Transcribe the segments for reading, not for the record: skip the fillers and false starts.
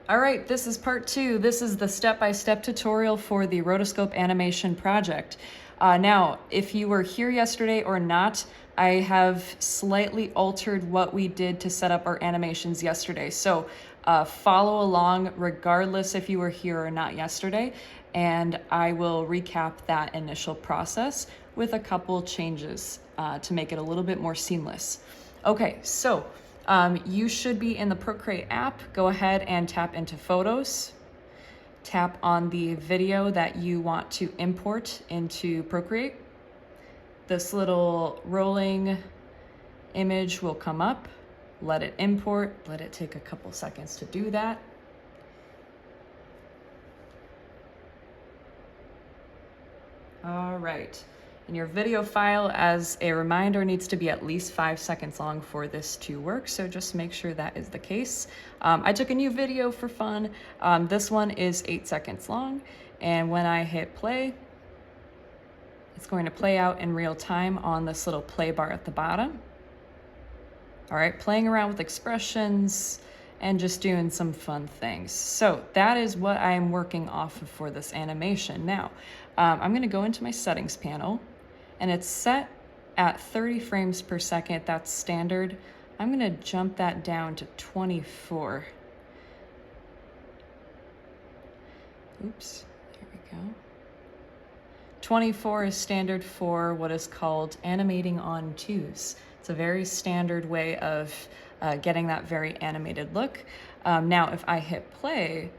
All right, this is part 2. This is the step-by-step tutorial for the Rotoscope animation project. Now, if you were here yesterday or not, I have slightly altered what we did to set up our animations yesterday. So follow along regardless if you were here or not yesterday, and I will recap that initial process with a couple changes to make it a little bit more seamless. Okay, so you should be in the Procreate app. Go ahead and tap into Photos. Tap on the video that you want to import into Procreate. This little rolling image will come up. Let it import. Let it take a couple seconds to do that. All right. And your video file, as a reminder, needs to be at least 5 seconds long for this to work, so just make sure that is the case. I took a new video for fun. This one is 8 seconds long, and when I hit play, it's going to play out in real time on this little play bar at the bottom. All right, playing around with expressions and just doing some fun things. So that is what I am working off of for this animation. Now, I'm gonna go into my settings panel, and it's set at 30 frames per second. That's standard. I'm gonna jump that down to 24. Oops, there we go. 24 is standard for what is called animating on twos. It's a very standard way of getting that very animated look. Now, if I hit play,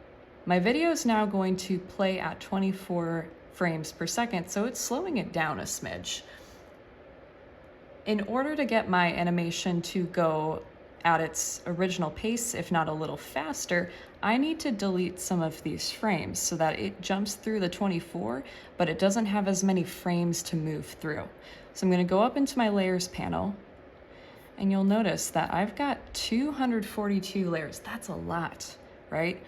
my video is now going to play at 24 frames per second, so it's slowing it down a smidge. In order to get my animation to go at its original pace, if not a little faster, I need to delete some of these frames so that it jumps through the 24, but it doesn't have as many frames to move through. So I'm gonna go up into my layers panel, and you'll notice that I've got 242 layers. That's a lot, right?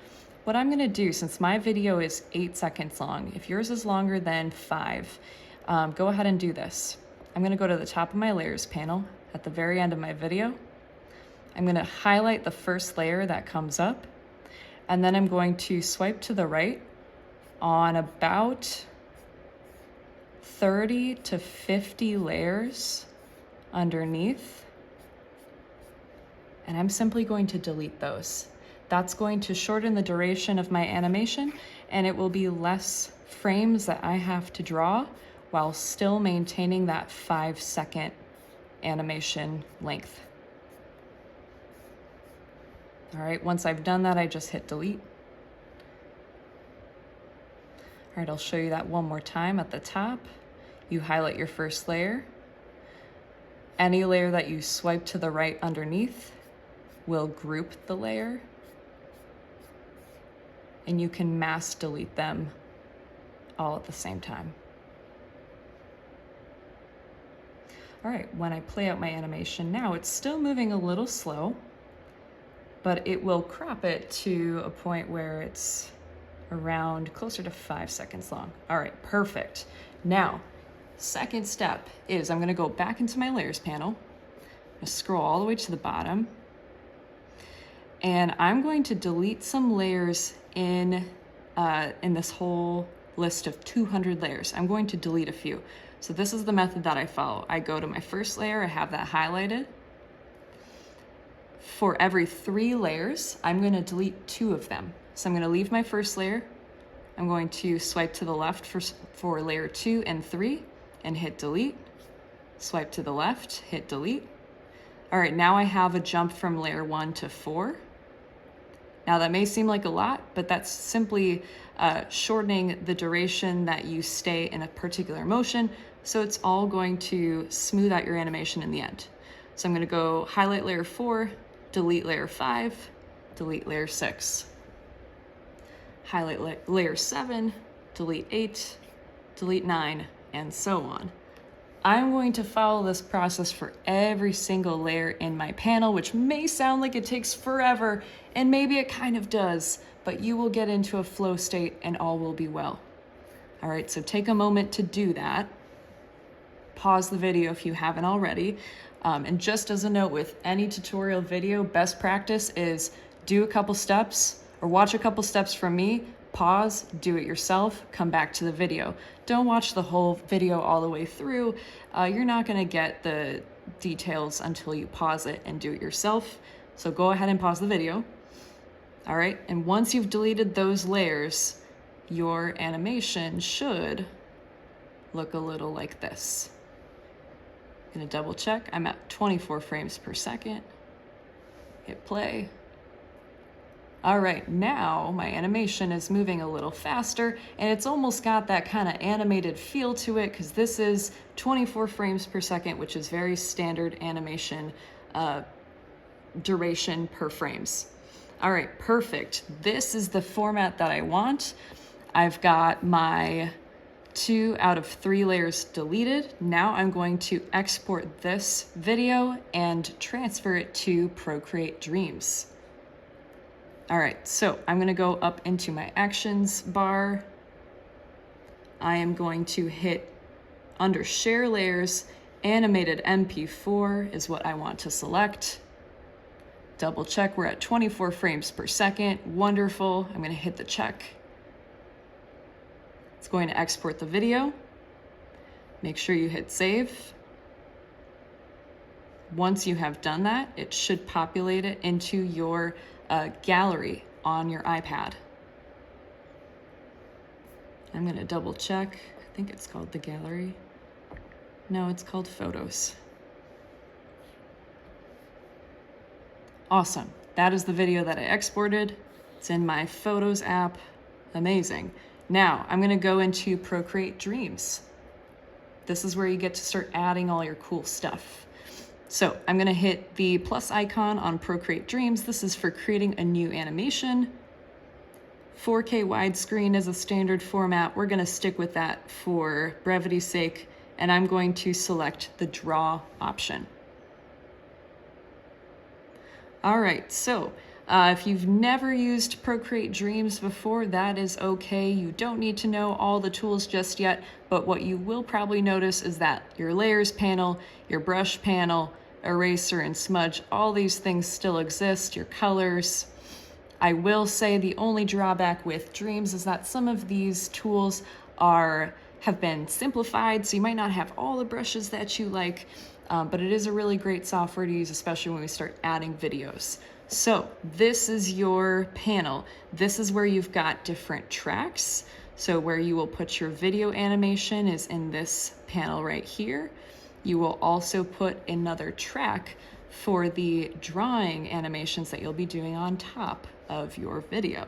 What I'm gonna do, since my video is 8 seconds long, if yours is longer than 5, go ahead and do this. I'm gonna go to the top of my layers panel at the very end of my video. I'm gonna highlight the first layer that comes up, and then I'm going to swipe to the right on about 30 to 50 layers underneath, and I'm simply going to delete those. That's going to shorten the duration of my animation, and it will be less frames that I have to draw while still maintaining that 5-second animation length. All right, once I've done that, I just hit delete. All right, I'll show you that one more time. At the top, you highlight your first layer. Any layer that you swipe to the right underneath will group the layer, and you can mass delete them all at the same time. All right, when I play out my animation now, it's still moving a little slow, but it will crop it to a point where it's around closer to 5 seconds long. All right, perfect. Now, second step is I'm gonna go back into my layers panel, I'm gonna scroll all the way to the bottom, and I'm going to delete some layers in this whole list of 200 layers. I'm going to delete a few. So this is the method that I follow. I go to my first layer, I have that highlighted. For every 3 layers, I'm gonna delete 2 of them. So I'm gonna leave my first layer. I'm going to swipe to the left for layer 2 and 3 and hit delete. Swipe to the left, hit delete. All right, now I have a jump from layer 1 to 4. Now that may seem like a lot, but that's simply shortening the duration that you stay in a particular motion, so it's all going to smooth out your animation in the end. So I'm gonna go highlight layer 4, delete layer 5, delete layer 6. Highlight layer 7, delete 8, delete 9, and so on. I'm going to follow this process for every single layer in my panel, which may sound like it takes forever, and maybe it kind of does, but you will get into a flow state and all will be well. All right, so take a moment to do that. Pause the video if you haven't already. And just as a note, with any tutorial video, best practice is do a couple steps, or watch a couple steps from me, pause, do it yourself, come back to the video. Don't watch the whole video all the way through. You're not gonna get the details until you pause it and do it yourself. So go ahead and pause the video. All right, and once you've deleted those layers, your animation should look a little like this. I'm gonna double check. I'm at 24 frames per second. Hit play. All right, now my animation is moving a little faster, and it's almost got that kind of animated feel to it, because this is 24 frames per second, which is very standard animation duration per frames. All right, perfect. This is the format that I want. I've got my 2 out of 3 layers deleted. Now I'm going to export this video and transfer it to Procreate Dreams. All right, so I'm gonna go up into my actions bar. I am going to hit under Share Layers, Animated MP4 is what I want to select. Double check, we're at 24 frames per second. Wonderful, I'm gonna hit the check. It's going to export the video. Make sure you hit save. Once you have done that, it should populate it into your gallery on your iPad. I'm gonna double check. I think it's called the gallery. No, it's called Photos. Awesome. That is the video that I exported. It's in my Photos app. Amazing. Now, I'm gonna go into Procreate Dreams. This is where you get to start adding all your cool stuff. So I'm gonna hit the plus icon on Procreate Dreams. This is for creating a new animation. 4K widescreen is a standard format. We're gonna stick with that for brevity's sake, and I'm going to select the draw option. All right, so if you've never used Procreate Dreams before, that is okay. You don't need to know all the tools just yet, but what you will probably notice is that your layers panel, your brush panel, eraser and smudge, all these things still exist, your colors. I will say the only drawback with Dreams is that some of these tools have been simplified, so you might not have all the brushes that you like, but it is a really great software to use, especially when we start adding videos. So this is your panel. This is where you've got different tracks. So where you will put your video animation is in this panel right here. You will also put another track for the drawing animations that you'll be doing on top of your video.